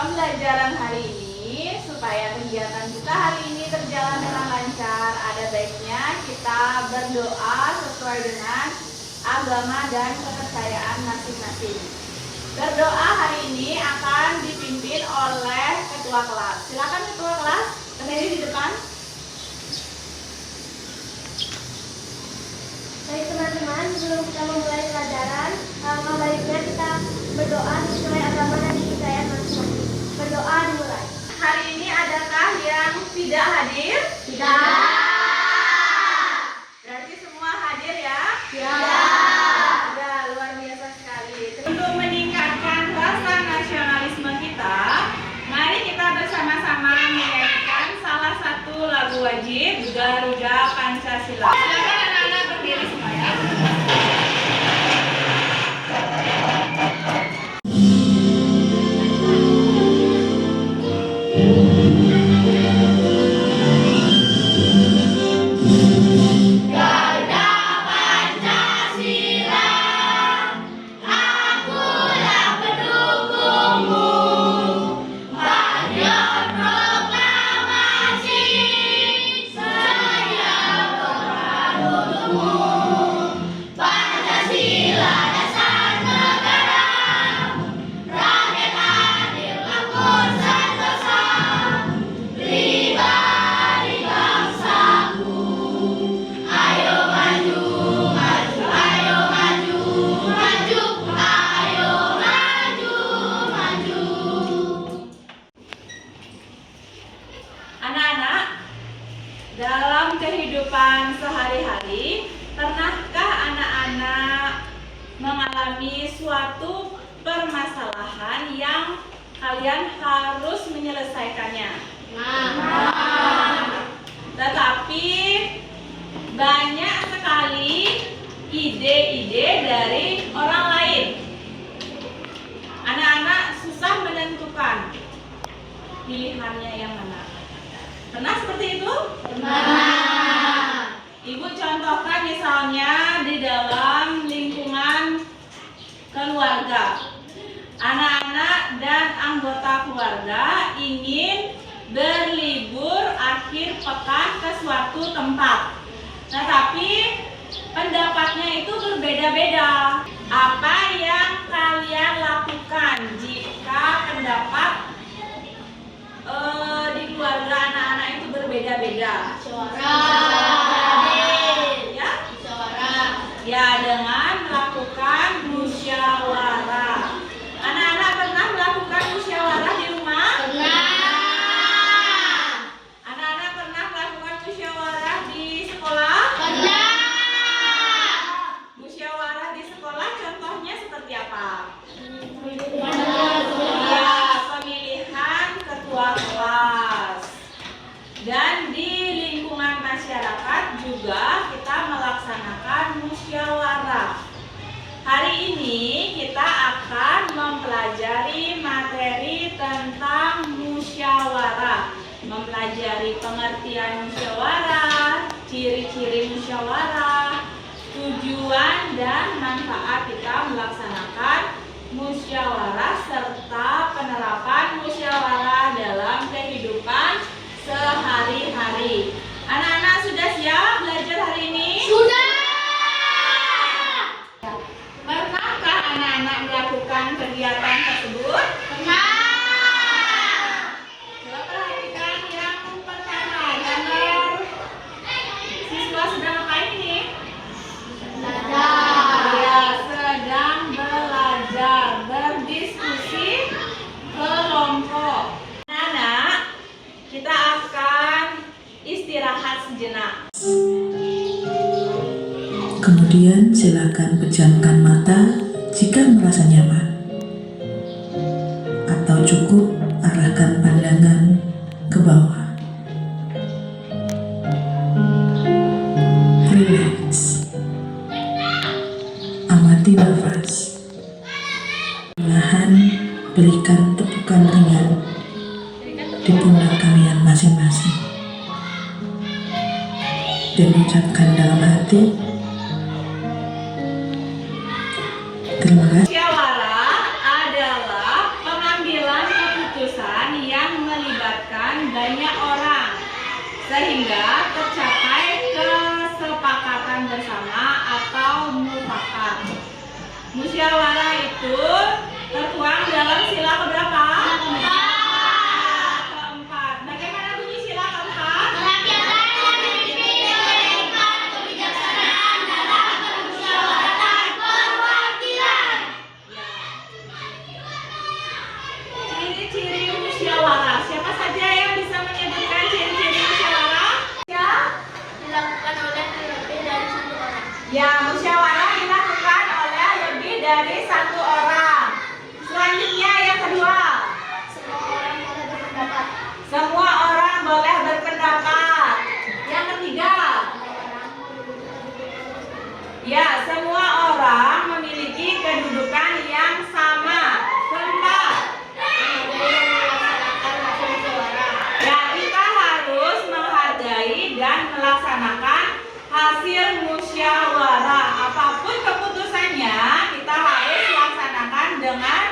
pembelajaran hari ini, supaya kegiatan kita hari ini berjalan dengan lancar, ada baiknya kita berdoa sesuai dengan agama dan kepercayaan masing-masing. Berdoa hari ini akan dipimpin oleh ketua kelas. Silakan ketua kelas berdiri di depan. Baik teman-teman, sebelum kita memulai pelajaran, baiknya kita berdoa sesuai agama dan kepercayaan masing-masing. Berdoa dimulai. Hari ini adakah yang tidak hadir? Tidak. Berarti semua hadir ya? Tidak. Ya, luar biasa sekali. Untuk meningkatkan rasa nasionalisme kita, mari kita bersama-sama menyanyikan salah satu lagu wajib, Garuda Pancasila. Silakan anak-anak berdiri semua ya. Dalam kehidupan sehari-hari, pernahkah anak-anak mengalami suatu permasalahan yang kalian harus menyelesaikannya? Tetapi banyak sekali ide-ide dari orang lain. Anak-anak susah menentukan pilihannya yang mana. Pernah seperti itu? Pernah. Ibu contohkan misalnya di dalam lingkungan keluarga. Anak-anak dan anggota keluarga ingin berlibur akhir pekan ke suatu tempat. Tetapi pendapatnya itu berbeda-beda. Apa yang kalian lakukan jika pendapat di keluarga anak-anak itu berbeda-beda? Ya, dengan melakukan musyawarah. Anak-anak pernah melakukan musyawarah di rumah? Pernah. Anak-anak pernah melakukan musyawarah di sekolah? Pernah. Musyawarah di sekolah contohnya seperti apa? Ketua kelas. Dan di lingkungan masyarakat juga kita melaksanakan musyawarah. Hari ini kita akan mempelajari materi tentang musyawarah, mempelajari pengertian musyawarah, ciri-ciri musyawarah, tujuan dan manfaat kita melaksanakan musyawarah serta penerapan musyawarah dalam kehidupan sehari-hari. Anak-anak sudah siap belajar hari ini? Sudah. Pernahkah anak-anak melakukan kegiatan tersebut? Pernah. Coba perhatikan yang pertama, gambar siswa sedang ngapain ini? Ya, sedang belajar, berdiskusi kelompok. Anak, kita akan istirahat sejenak. Kemudian silakan pejamkan mata jika merasa nyaman. Atau cukup arahkan pandangan ke bawah. Relax. Amati nafas. Perlahan berikan tepukan ringan di pundak kalian masing-masing. Dan ucapkan dalam hati, terima kasih. Musyawarah adalah pengambilan keputusan sehingga tercapai kesepakatan bersama atau mufakat. Musyawarah itu tertuang dalam sila keberapa? Keempat. Bagaimana bunyi sila keempat? Merapikan pemimpin melempar kebijaksanaan dalam permusyawaratan perwakilan. Ciri-ciri musyawarah. Siapa saja yang bisa menyebutkan ciri-ciri musyawarah? Ya. Dilakukan oleh lebih dari satu orang. Ya, musyawarah dilakukan oleh lebih dari satu orang. Selanjutnya yang kedua. Semua orang boleh berpendapat. Semua orang boleh berpendapat. Yang ketiga. Ya, semua orang memiliki kedudukan yang sama. Keempat. Ada yang melaksanakan hasil musyawarah. Ya, kita harus menghargai dan melaksanakan hasil musyawarah. Apapun keputusannya, kita harus laksanakan dengan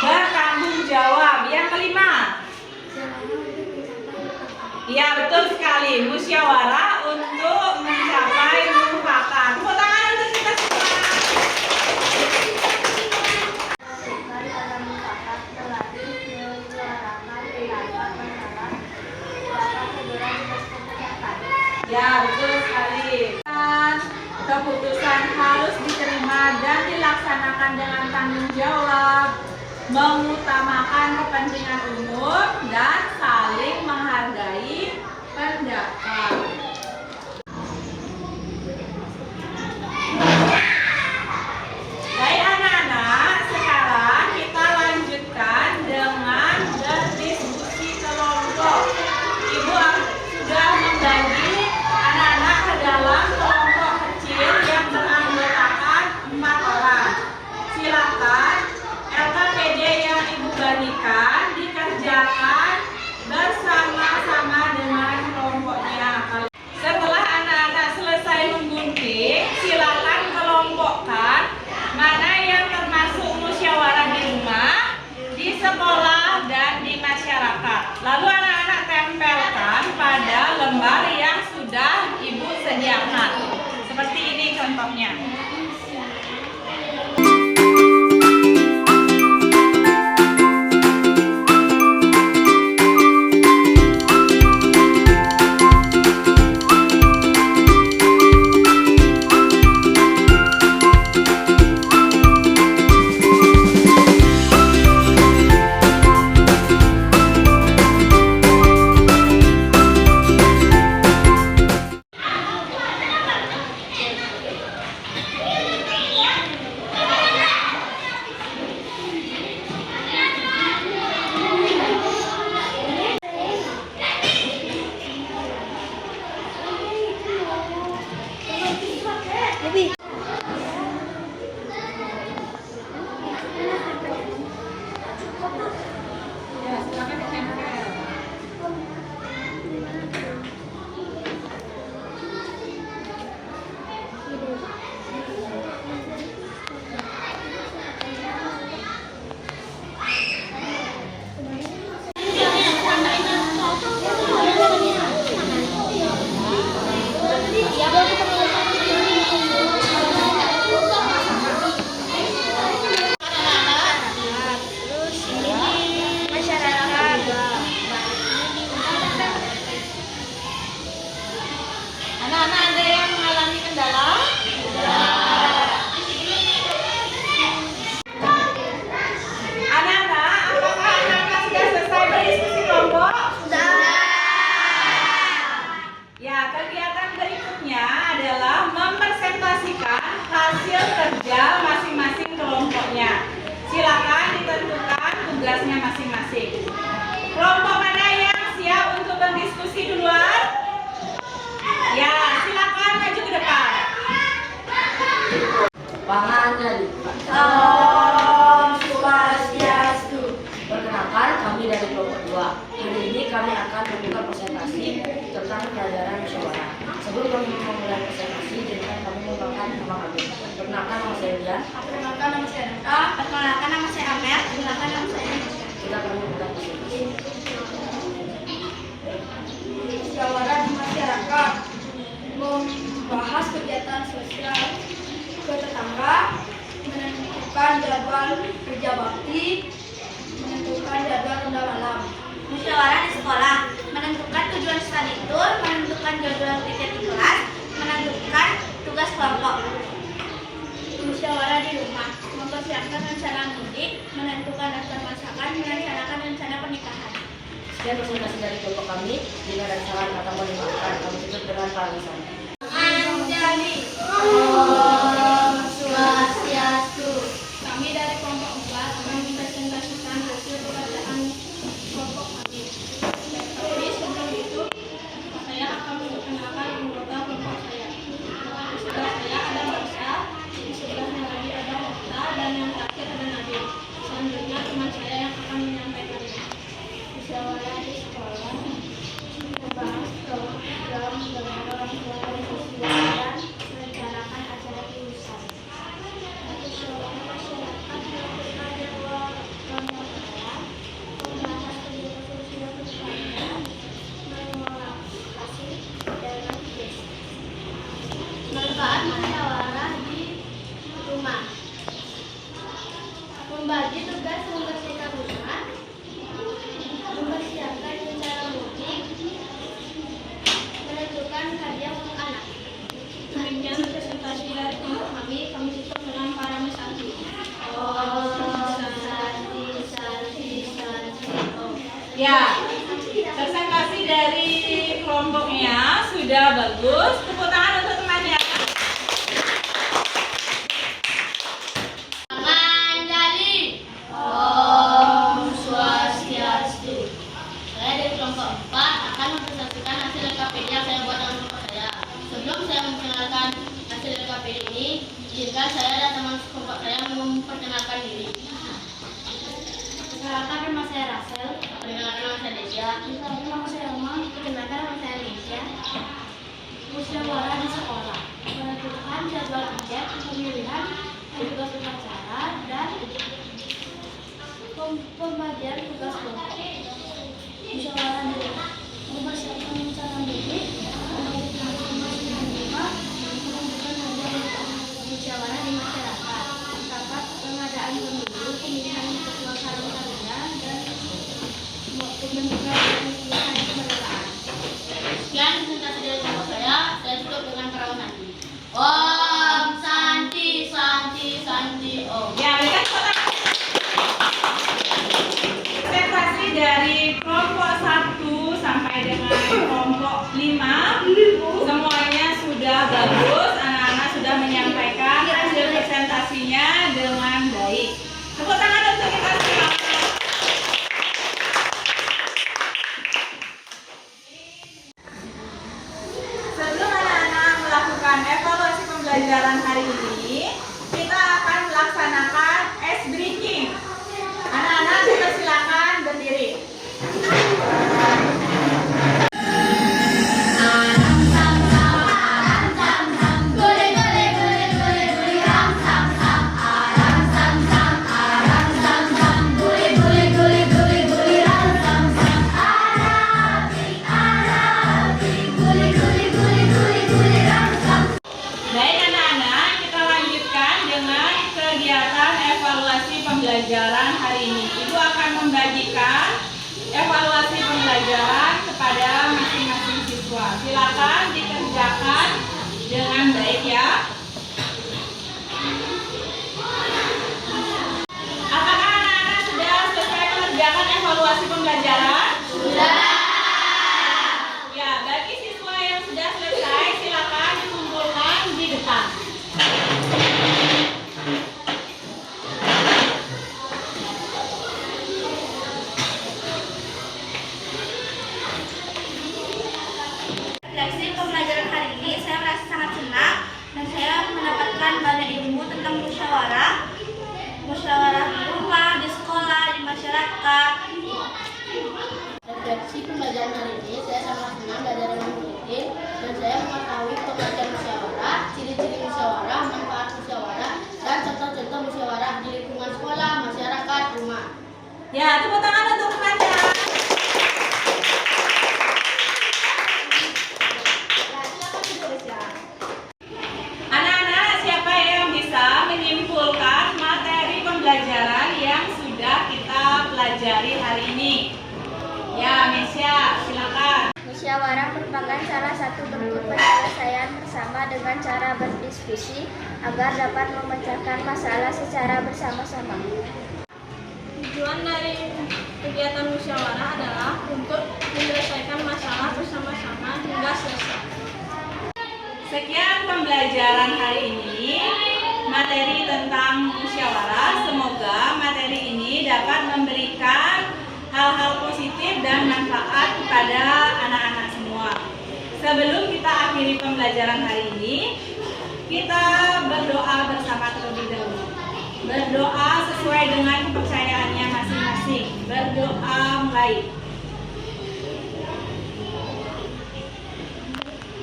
bertanggung jawab. Yang kelima. Ya, betul sekali. Musyawarah untuk mencapai mufakat. Tepuk tangan untuk kita semua. Daripada mufakat berarti menyuarakan pendapat masalah dapat segera diselesaikan. Ya, betul sekali. Keputusan harus diterima dan dilaksanakan dengan tanggung jawab, mengutamakan kepentingan umum, dan saling menghargai pendapat. Baik anak-anak, sekarang kita lanjutkan dengan berdiskusi kelompok. Ibu sudah membagi anak-anak ke dalam kelompok kecil yang beranggotakan 4 orang. Silakan LKPD yang Ibu bagikan dikerjakan bersama-sama dengan kelompoknya. Setelah anak-anak selesai menggunting, silakan kelompokkan mana yang termasuk musyawarah di rumah, di sekolah, dan di masyarakat. Lalu anak-anak tempelkan pada lembar yang sudah Ibu sediakan. Seperti ini contohnya. Ya, silakan ditempel. Anak-anak ada yang mengalami kendala? Anak-anak, apakah anak-anak sudah selesai berdiskusi kelompok? Ya, kegiatan berikutnya adalah mempresentasikan hasil kerja masing-masing kelompoknya. Silakan ditentukan tugasnya masing-masing. Kelompok mana yang siap untuk berdiskusi duluan? Ya, silakan maju ke depan. Pangannya Om Swastiastu. Perkenalkan, kami dari kelompok 2. Hari ini kami akan membuka presentasi tentang pelajaran musyawarah. Sebelum kami memulai presentasi, izinkan kami membacakan nama kami. Perkenalkan, nama saya Dian. Perkenalkan nama saya Rita. Perkenalkan nama saya Amer. Perkenalkan nama saya Indonesia. Kita akan membuka presentasi. Musyawarah di Sekian presentasi dari kelompok kami. Jika ada kesalahan kata mohon dimaafkan. Kami tutup dengan pamitan. Anjali. Om Swastiastu. Kami dari kelompok 4 akan mempresentasikan hasil pekerjaan kelompok kami. Tapi sebelum itu, saya akan memperkenalkan anggota kelompok saya. Di sebelah saya ada Barsa, di sebelahnya lagi ada Okta, dan yang terakhir ada Nabil. Selanjutnya teman saya yang akan menyampaikannya. Musyawarah di sekolah membahas program dengan orang tua dan siswa dan merencanakan acara jurusan. Musyawarah masyarakat melakukan jadwal pembicaraan, membahas solusi-solusi bersama, mengelaborasi dengan desa. Manfaat musyawarah di rumah: membagi tugas membersihkan rumah, mempersiapkan rencana mudik, menentukan hadiah untuk anak. Demikian presentasi dari kelompok kami. Kami tutup dengan para santi. Om Santi Santi Santi Om. Ya, presentasi dari kelompoknya sudah bagus. Tepuk tangan untuk temannya. Anjali. Om Swastiastu. Saya dari kelompok 4 akan mempresentasikan hasil LKPD yang saya buat dengan kelompok saya. Sebelum saya memperkenalkan hasil LKPD ini, izinkan saya dan teman kelompok saya memperkenalkan diri. Perkenalkan nama saya Rasel. Perkenalkan nama saya Desya. Perkenalkan nama saya Alma. Perkenalkan nama saya Nesya. Musyawarah di sekolah: menentukan jadwal angket, pemilihan tugas upacara, dan pembagian tugas kelompok. Musyawarah di rumah: mempersiapkan rencana mudik, menentukan informasi rumah, menentukan hadiah untuk anak. Musyawarah di masyarakat: rapat pengadaan pemilu, pemilihan ketua karang-taruna, dan pembentukan pemilihan kemerdekaan. Sekian presentasi dari kelompok saya tutup dengan perawan Santi. Om Santi Santi Santi Om. Ya, berikan tepuk tangan. Presentasi dari kelompok 1 sampai dengan kelompok 5 semuanya sudah bagus. Anak-anak sudah menyampaikan hasil presentasinya dengan baik. Tepuk tangan untuk kita semua. Sebelum anak-anak melakukan evaluasi pembelajaran hari ini, kita akan melaksanakan ice breaking. Anak-anak kita silakan berdiri. Baik anak-anak, kita lanjutkan dengan kegiatan evaluasi pembelajaran hari ini. Ibu akan membagikan evaluasi pembelajaran kepada masing-masing siswa. Silakan dikerjakan dengan baik ya. Apakah anak-anak sudah selesai mengerjakan evaluasi pembelajaran? Sudah. Ya, bagi siswa yang sudah selesai, silakan dikumpulkan di depan. Refleksi pembelajaran hari ini, saya merasa sangat senang dan saya mendapatkan banyak ilmu tentang musyawarah di rumah, di sekolah, di masyarakat. Refleksi pembelajaran hari ini, saya sangat senang belajar dengan rutin dan saya mengetahui pengertian musyawarah, ciri-ciri musyawarah, manfaat musyawarah, dan contoh-contoh musyawarah di lingkungan sekolah, masyarakat, rumah. Ya, tepuk tangan untuk temannya. Anak-anak, siapa yang bisa menyimpulkan materi pembelajaran yang sudah kita pelajari hari ini? Ya, Mesya, silakan. Musyawarah merupakan salah satu bentuk penyelesaian bersama dengan cara berdiskusi agar dapat memecahkan masalah secara bersama-sama. Tujuan dari kegiatan musyawarah adalah untuk menyelesaikan masalah bersama-sama hingga selesai. Sekian pembelajaran hari ini, materi tentang musyawarah. Semoga materi ini dapat memberikan hal-hal positif dan manfaat kepada anak-anak semua. Sebelum kita akhiri pembelajaran hari ini, kita berdoa bersama terlebih dahulu. Berdoa sesuai dengan kepercayaannya masing-masing. Berdoa mulai.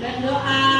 Berdoa